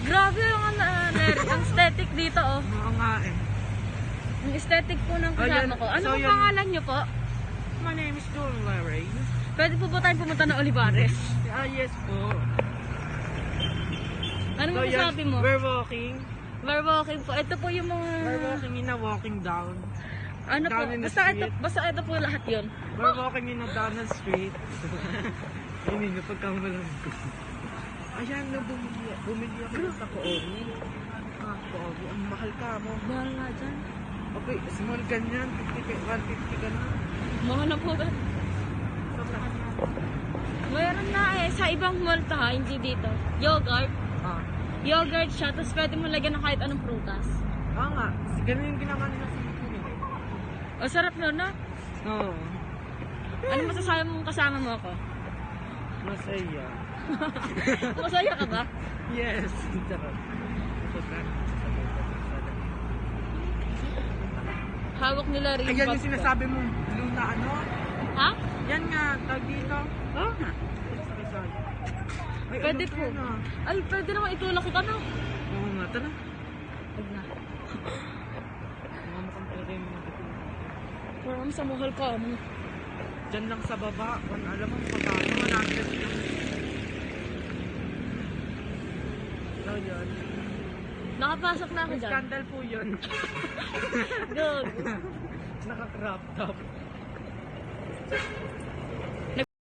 Grabe yung ang aesthetic dito, oh. Oo nga eh. Ang aesthetic po ng kasama ko. Ano so po yan- pangalan niyo po? My name is John Larry. Pwede po ba tayong pumunta ng Olivares? Yes po. Ano mo sabi mo? We're walking. We're walking po. Ito po yung mga... We're walking in a walking down. Ano po? down in the Basta ito po lahat yun. We're walking in a down the street. Hindi nyo pagkamalan ko. Ayan na, bumili ako sa Koori. Koori, ang mahal ka mo. Mahal nga dyan. Okay, small ganyan, 150 ka na. Mahal na po ba? Sobrahan na. Mayroon na eh. Sa ibang mall to ha, hindi dito. Yogurt. Ah, Yogurt siya, tapos pwede mo lagyan ng kahit anong prutas. nga. Ganun yung ginawa nila sa Philippines. O, sarap nun, no? Oo. Ano masasabi mong kasama mo ako? Masaya. Masaya ka ba? Yes. Charot. Hawak nila rin. Ayan yung sinasabi mo, blue na ano? Ha? Yan nga, tag dito. Oo nga. Ay, Pwede ano po. yan, ah? Ay, pwede naman itulak kita, no? Oo nga, tara. Huwag na. Mamukhang talaga yung mga ito. Parang sa mahal ka mo. Diyan lang sa baba. Alam mo, pagkano, 100 lang. So, yun. Nakapasok na ako dyan. Scandal po yun. Good. Naka-crop top.